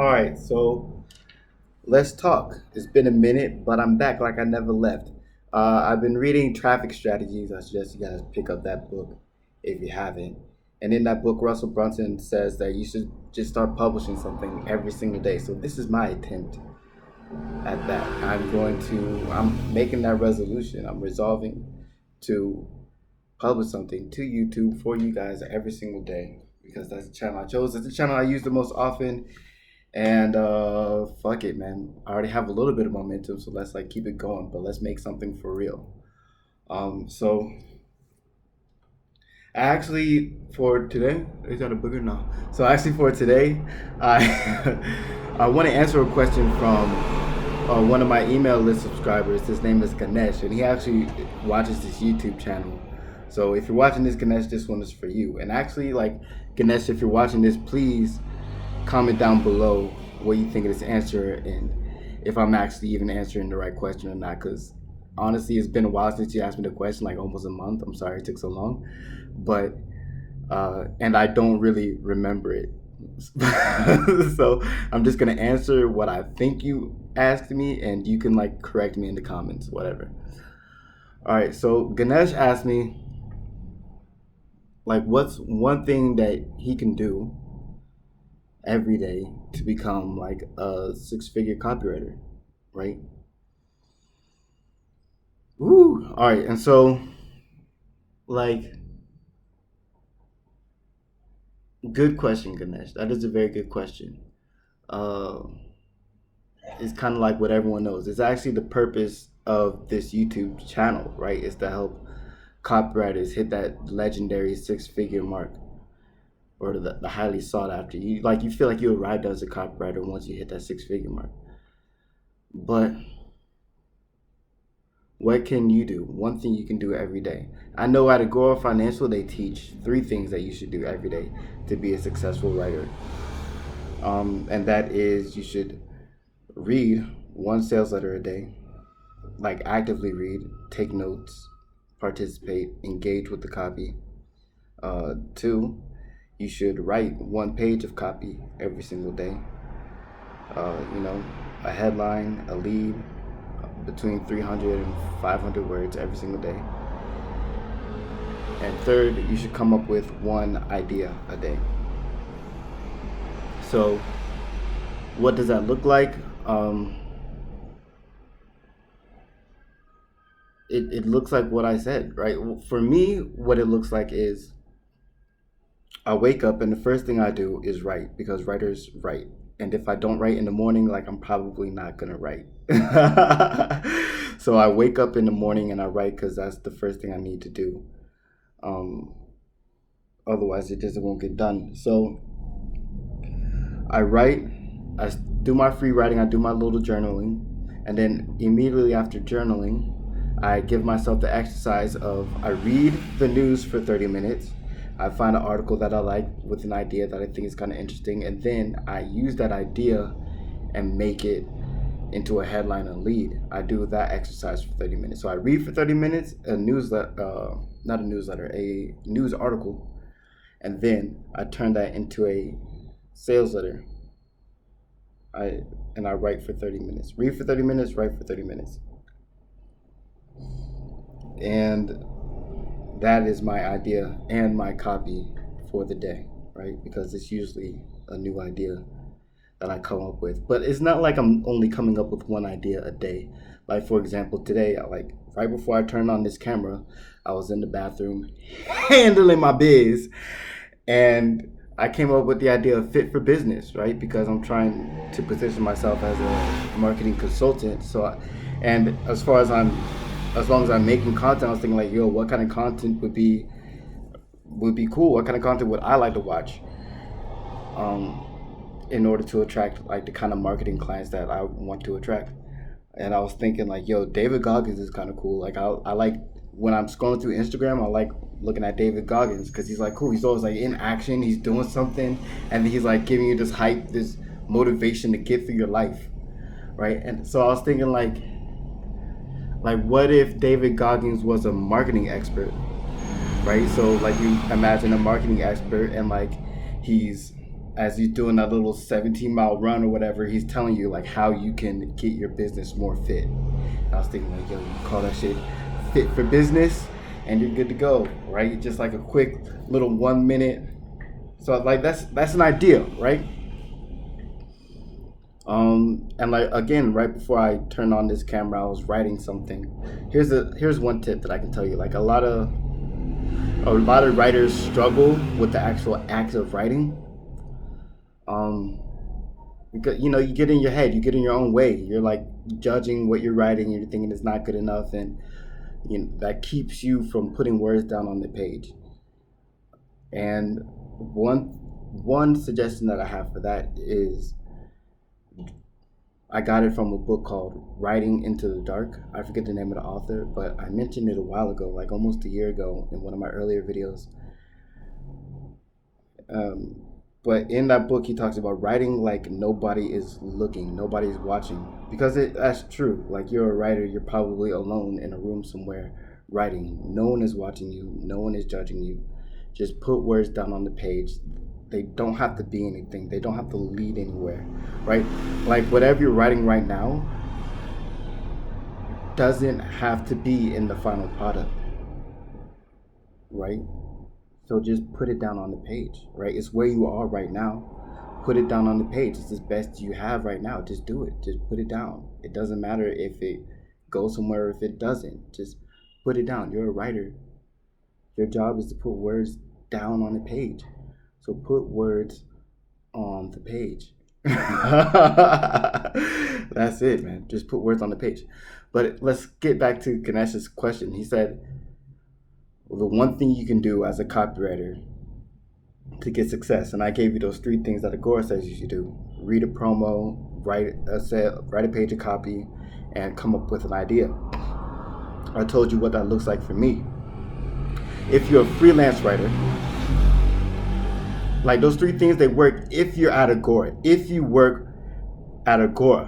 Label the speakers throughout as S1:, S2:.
S1: All right, so let's talk. It's been a minute, but I'm back like I never left. I've been reading Traffic Strategies. I suggest you guys pick up that book if you haven't. And in that book, Russell Brunson says that you should just start publishing something every single day. So this is my attempt at that. I'm making that resolution. I'm resolving to publish something to YouTube for you guys every single day because that's the channel I chose. It's the channel I use the most often. And fuck it, man. I already have a little bit of momentum, so let's like keep it going, but let's make something for real. So actually for today, is that a booger? No. So actually for today, I I want to answer a question from one of my email list subscribers. His name is Ganesh, and he actually watches this YouTube channel. So if you're watching this, Ganesh, this one is for you. And actually, like Ganesh, if you're watching this, please comment down below what you think of this answer and if I'm actually even answering the right question or not. Because honestly, it's been a while since you asked me the question, like almost a month. I'm sorry it took so long, but and I don't really remember it. So I'm just gonna answer what I think you asked me, and you can like correct me in the comments, whatever. All right. So Ganesh asked me like, what's one thing that he can do every day to become like a six-figure copywriter, right? Woo! All right, and so like, good question, Ganesh. That is a very good question. Uh, it's kind of like what everyone knows. It's actually the purpose of this YouTube channel, right? Is to help copywriters hit that legendary six-figure mark or the highly sought after. You feel like you arrived as a copywriter once you hit that six-figure mark. But what can you do? One thing you can do every day. I know at Agora Financial they teach three things that you should do every day to be a successful writer. And that is you should read one sales letter a day, like actively read, take notes, participate, engage with the copy. Two, you should write one page of copy every single day. A headline, a lead, between 300 and 500 words every single day. And third, you should come up with one idea a day. So what does that look like? It looks like what I said, right? For me, what it looks like is I wake up and the first thing I do is write because writers write. And if I don't write in the morning, like I'm probably not gonna write. So I wake up in the morning and I write because that's the first thing I need to do. Otherwise, it just won't get done. So I write, I do my free writing, I do my little journaling, and then immediately after journaling, I give myself the exercise of I read the news for 30 minutes. I find an article that I like with an idea that I think is kind of interesting, and then I use that idea and make it into a headline and lead. I do that exercise for 30 minutes. So I read for 30 minutes a newsletter, not a newsletter, a news article, and then I turn that into a sales letter. I write for 30 minutes. Read for 30 minutes, write for 30 minutes. And that is my idea and my copy for the day, right? Because it's usually a new idea that I come up with. But it's not like I'm only coming up with one idea a day. Like, for example, today, right before I turned on this camera, I was in the bathroom handling my biz. And I came up with the idea of fit for business, right? Because I'm trying to position myself as a marketing consultant. And as long as I'm making content, I was thinking like, yo, what kind of content would be cool? What kind of content would I like to watch? In order to attract like the kind of marketing clients that I want to attract. And I was thinking like, yo, David Goggins is kind of cool. Like I like when I'm scrolling through Instagram, I like looking at David Goggins because he's like cool. He's always like in action. He's doing something, and he's like giving you this hype, this motivation to get through your life, right? And so I was thinking like what if David Goggins was a marketing expert, right? So like you imagine a marketing expert and like he's as he's doing that little 17-mile run or whatever, he's telling you like how you can get your business more fit. And I was thinking like, yo, you call that shit fit for business and you're good to go, right? Just like a quick little 1 minute. So like that's an idea, right? And like again, right before I turned on this camera, I was writing something. Here's one tip that I can tell you. Like a lot of writers struggle with the actual act of writing. Because you get in your head, you get in your own way. You're like judging what you're writing, you're thinking it's not good enough, and that keeps you from putting words down on the page. And one suggestion that I have for that is, I got it from a book called Writing into the Dark. I forget the name of the author, but I mentioned it a while ago, like almost a year ago in one of my earlier videos. But in that book, he talks about writing like nobody is looking, nobody's watching. Because that's true. Like you're a writer, you're probably alone in a room somewhere writing. No one is watching you, no one is judging you. Just put words down on the page. They don't have to be anything. They don't have to lead anywhere, right? Like whatever you're writing right now doesn't have to be in the final product, right? So just put it down on the page, right? It's where you are right now. Put it down on the page. It's the best you have right now. Just do it. Just put it down. It doesn't matter if it goes somewhere or if it doesn't. Just put it down. You're a writer. Your job is to put words down on the page. So put words on the page. That's it, man. Just put words on the page. But let's get back to Ganesh's question. He said, well, the one thing you can do as a copywriter to get success, and I gave you those 3 things that Agora says you should do: read a promo, write a page of copy, and come up with an idea. I told you what that looks like for me. If you're a freelance writer, like those 3 things, they work if you're at Agora. If you work at Agora,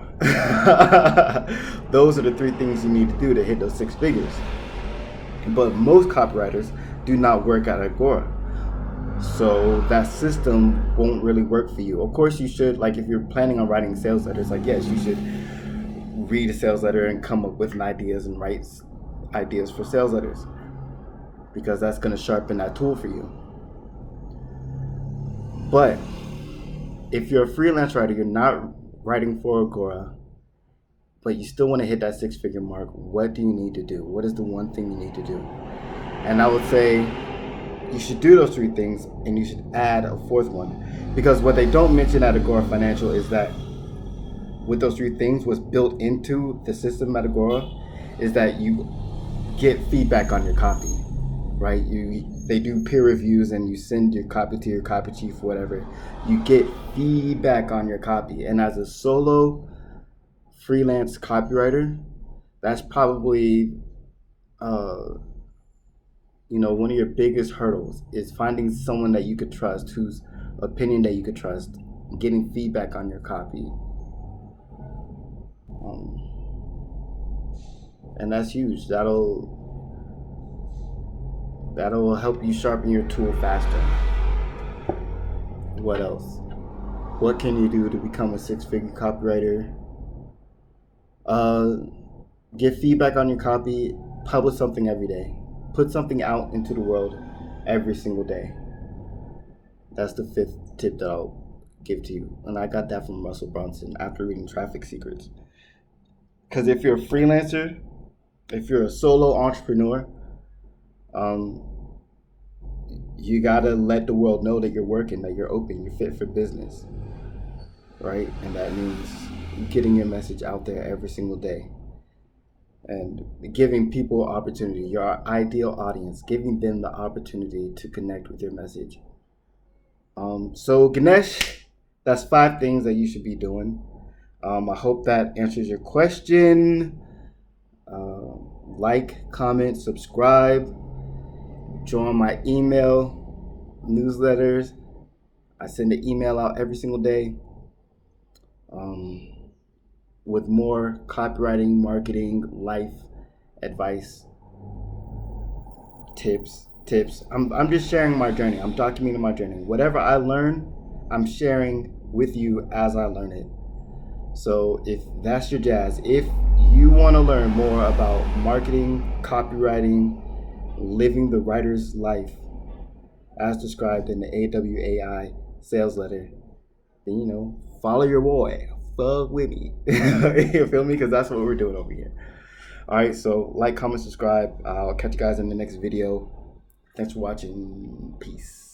S1: those are the 3 things you need to do to hit those 6 figures. But most copywriters do not work at Agora. So that system won't really work for you. Of course you should, like if you're planning on writing sales letters, like yes, you should read a sales letter and come up with ideas and write ideas for sales letters, because that's going to sharpen that tool for you. But if you're a freelance writer, you're not writing for Agora, but you still want to hit that 6-figure mark, what do you need to do? What is the one thing you need to do? And I would say you should do those 3 things, and you should add a 4th one. Because what they don't mention at Agora Financial is that with those 3 things, what's built into the system at Agora is that you get feedback on your copy, right? They do peer reviews, and you send your copy to your copy chief, whatever. You get feedback on your copy. And as a solo freelance copywriter, that's probably one of your biggest hurdles, is finding someone that you could trust, whose opinion that you could trust, getting feedback on your copy. And that's huge. That'll help you sharpen your tool faster. What else? What can you do to become a 6-figure copywriter? Get feedback on your copy. Publish something every day. Put something out into the world every single day. That's the 5th tip that I'll give to you. And I got that from Russell Brunson after reading Traffic Secrets. Because if you're a freelancer, if you're a solo entrepreneur, you gotta let the world know that you're working, that you're open, you're fit for business, right? And that means getting your message out there every single day and giving people opportunity, your ideal audience, giving them the opportunity to connect with your message. So Ganesh, that's 5 things that you should be doing. I hope that answers your question. Like, comment, subscribe, join my email newsletters. I send an email out every single day with more copywriting, marketing, life advice, tips. I'm just sharing my journey. I'm documenting my journey. Whatever I learn, I'm sharing with you as I learn it. So if that's your jazz, if you want to learn more about marketing, copywriting, living the writer's life as described in the AWAI sales letter, then follow your boy. Fuck with me. You feel me? Because that's what we're doing over here. All right, so like, comment, subscribe. I'll catch you guys in the next video. Thanks for watching. Peace.